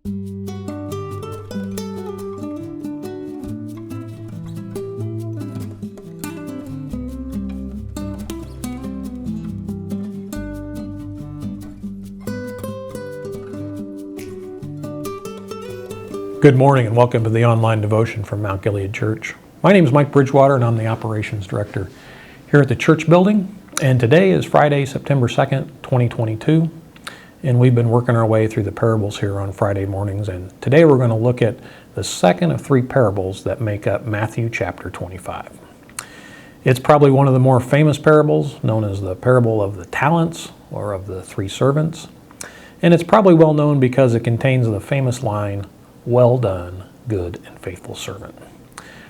Good morning and welcome to the online devotion from Mount Gilead Church. My name is Mike Bridgewater and I'm the Operations Director here at the church building. And today is Friday, September 2nd, 2022. And we've been working our way through the parables here on Friday mornings. And today we're going to look at the second of three parables that make up Matthew chapter 25. It's probably one of the more famous parables, known as the parable of the talents or of the three servants. And it's probably well known because it contains the famous line, "Well done, good and faithful servant."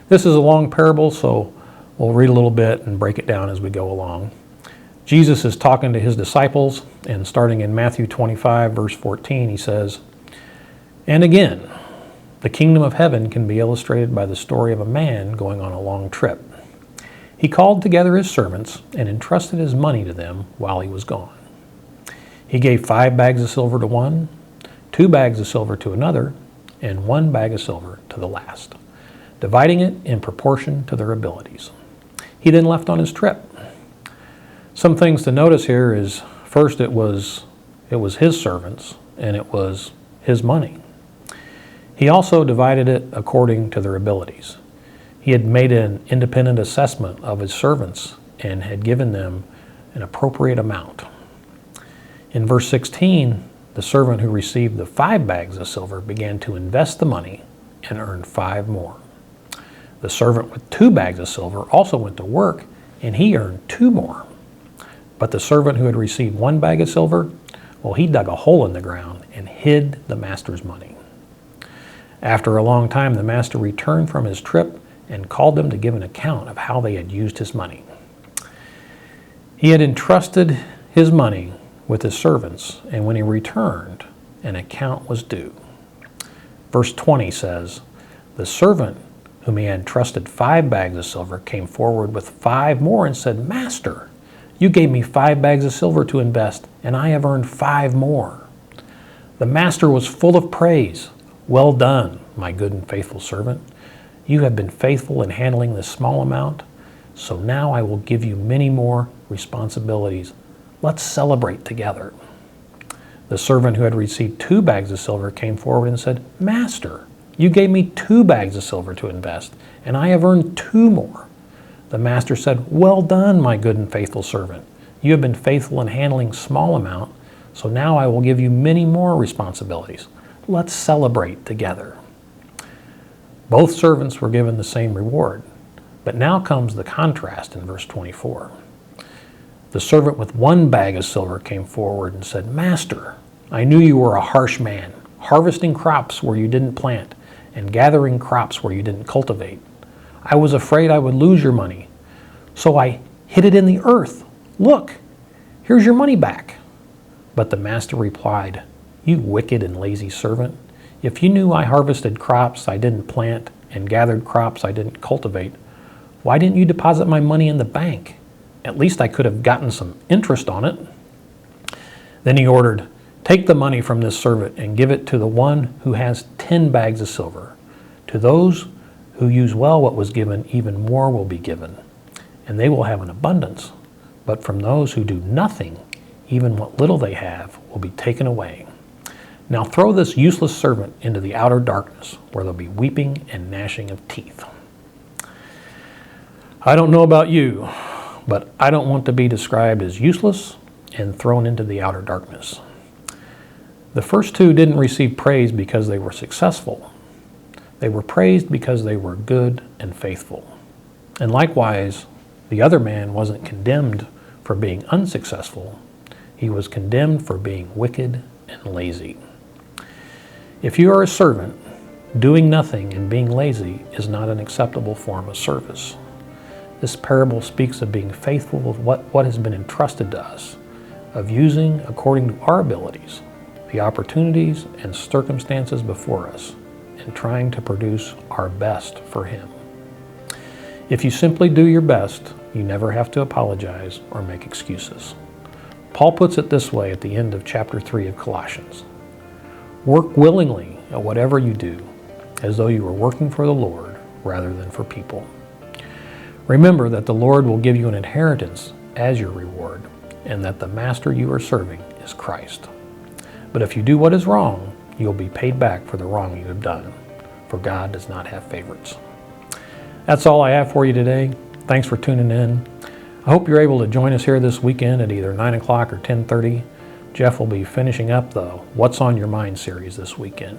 This is a long parable, so we'll read a little bit and break it down as we go along. Jesus is talking to his disciples, and starting in Matthew 25, verse 14, he says, "And again, the kingdom of heaven can be illustrated by the story of a man going on a long trip. He called together his servants and entrusted his money to them while he was gone. He gave 5 bags of silver to one, 2 bags of silver to another, and 1 bag of silver to the last, dividing it in proportion to their abilities. He then left on his trip." Some things to notice here is, first, it was his servants and it was his money. He also divided it according to their abilities. He had made an independent assessment of his servants and had given them an appropriate amount. In verse 16, the servant who received the 5 bags of silver began to invest the money and earned 5 more. The servant with 2 bags of silver also went to work, and he earned 2 more. But the servant who had received 1 bag of silver, well, he dug a hole in the ground and hid the master's money. After a long time, the master returned from his trip and called them to give an account of how they had used his money. He had entrusted his money with his servants, and when he returned, an account was due. Verse 20 says, "The servant whom he had entrusted 5 bags of silver came forward with 5 more and said, 'Master, you gave me 5 bags of silver to invest, and I have earned 5 more.' The master was full of praise. 'Well done, my good and faithful servant. You have been faithful in handling this small amount, so now I will give you many more responsibilities. Let's celebrate together.' The servant who had received 2 bags of silver came forward and said, 'Master, you gave me 2 bags of silver to invest, and I have earned 2 more.' The master said, 'Well done, my good and faithful servant. You have been faithful in handling small amount, so now I will give you many more responsibilities. Let's celebrate together.' Both servants were given the same reward, but now comes the contrast in verse 24. The servant with 1 bag of silver came forward and said, 'Master, I knew you were a harsh man, harvesting crops where you didn't plant and gathering crops where you didn't cultivate. I was afraid I would lose your money, so I hid it in the earth. Look, here's your money back.' But the master replied, 'You wicked and lazy servant, if you knew I harvested crops I didn't plant and gathered crops I didn't cultivate, why didn't you deposit my money in the bank? At least I could have gotten some interest on it.' Then he ordered, 'Take the money from this servant and give it to the one who has 10 bags of silver. To those who use well what was given, even more will be given, and they will have an abundance. But from those who do nothing, even what little they have will be taken away. Now throw this useless servant into the outer darkness, where there'll be weeping and gnashing of teeth.'" I don't know about you, but I don't want to be described as useless and thrown into the outer darkness. The first 2 didn't receive praise because they were successful. They were praised because they were good and faithful. And likewise, the other man wasn't condemned for being unsuccessful. He was condemned for being wicked and lazy. If you are a servant, doing nothing and being lazy is not an acceptable form of service. This parable speaks of being faithful with what has been entrusted to us, of using according to our abilities, the opportunities and circumstances before us, and trying to produce our best for Him. If you simply do your best, you never have to apologize or make excuses. Paul puts it this way at the end of chapter 3 of Colossians. "Work willingly at whatever you do, as though you were working for the Lord rather than for people. Remember that the Lord will give you an inheritance as your reward, and that the master you are serving is Christ. But if you do what is wrong, you'll be paid back for the wrong you have done, for God does not have favorites. That's all I have for you today. Thanks for tuning in. I hope you're able to join us here this weekend at either 9 o'clock or 10:30. Jeff will be finishing up the What's on Your Mind series this weekend.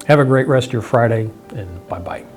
Have a great rest of your Friday, and bye-bye.